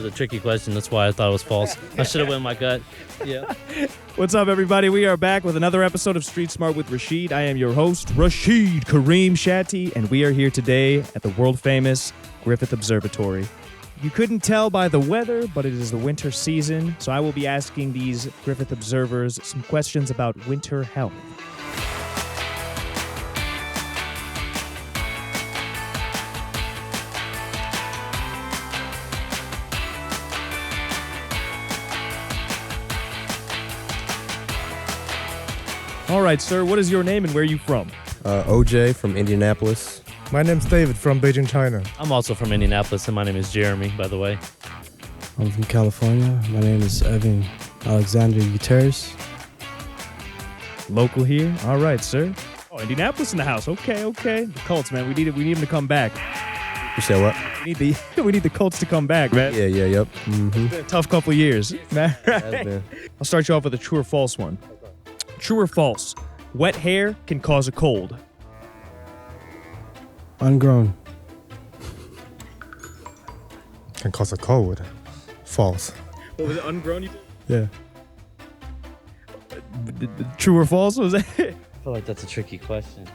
It was a tricky question. That's why I thought it was false. I should have went my gut. Yeah. What's up, everybody? We are back with another episode of Street Smart with Rashid. I am your host, Rashid Kareem Shatty, and we are here today at the world-famous Griffith Observatory. You couldn't tell by the weather, but it is the winter season, so I will be asking these Griffith observers some questions about winter health. All right, sir, what is your name and where are you from? OJ from Indianapolis. My name's David from Beijing, China. I'm also from Indianapolis, and my name is Jeremy, by the way. I'm from California. My name is Evan Alexander Gutierrez. Local here? All right, sir. Oh, Indianapolis in the house. Okay. The Colts, man. We need them to come back. You said what? We need the Colts to come back, man. Yep. Mm-hmm. It's been a tough couple of years. Man. Has been. I'll start you off with a true or false one. True or false? Wet hair can cause a cold. Ungrown. Can cause a cold. False. What was it, ungrown? Yeah. True or false? Was that? I feel like that's a tricky question.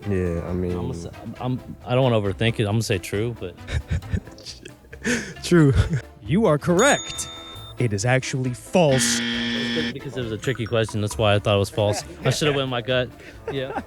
Yeah, I mean. I don't want to overthink it. I'm going to say true, but... True. You are correct. It is actually false. Because it was a tricky question. That's why I thought it was false. I should have went my gut. Yeah.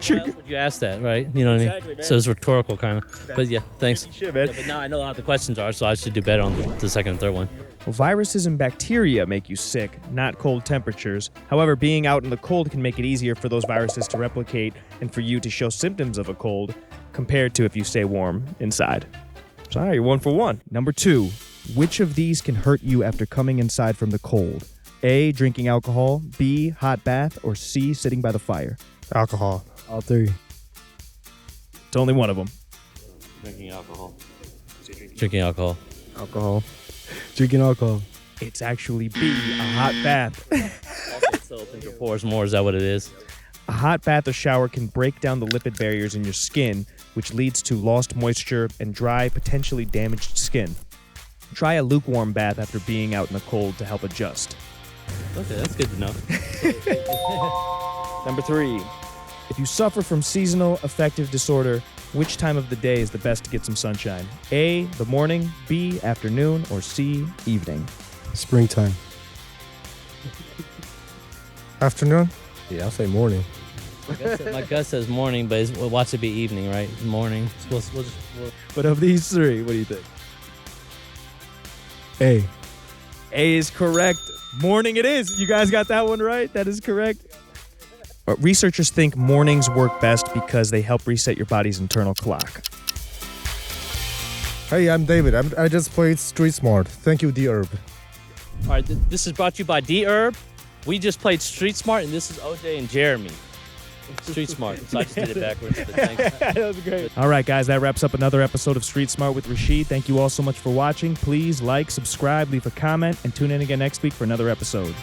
True. You asked that, right? You know what I Exactly, mean? man. So it's rhetorical, kind of. But yeah, thanks. Shit, man. Yeah, but now I know how the questions are, so I should do better on the second and third one. Well, viruses and bacteria make you sick, not cold temperatures. However, being out in the cold can make it easier for those viruses to replicate and for you to show symptoms of a cold compared to if you stay warm inside. So, all right, you're 1 for 1. Number 2, which of these can hurt you after coming inside from the cold? A, drinking alcohol, B, hot bath, or C, sitting by the fire? Alcohol. All three. It's only one of them. Drinking alcohol. Drinking alcohol. Alcohol. Drinking alcohol. It's actually B, a hot bath. So opens your pores more. Is that what it is? A hot bath or shower can break down the lipid barriers in your skin, which leads to lost moisture and dry, potentially damaged skin. Try a lukewarm bath after being out in the cold to help adjust. Okay, that's good to know. Number 3, if you suffer from seasonal affective disorder, which time of the day is the best to get some sunshine? A, the morning, B, afternoon, or C, evening? Springtime. Afternoon? Yeah, I'll say morning. My gut says morning, but watch it be evening, right? Morning. But of these 3, what do you think? A. A is correct. Morning it is. You guys got that one right? That is correct. Researchers think mornings work best because they help reset your body's internal clock. Hey, I'm David. I just played Street Smart. Thank you, Dherbs. All right, this is brought to you by Dherbs. We just played Street Smart, and this is OJ and Jeremy. Street Smart. So I just did it backwards. But thanks. That was great. All right, guys, that wraps up another episode of Street Smart with Rashid. Thank you all so much for watching. Please like, subscribe, leave a comment, and tune in again next week for another episode.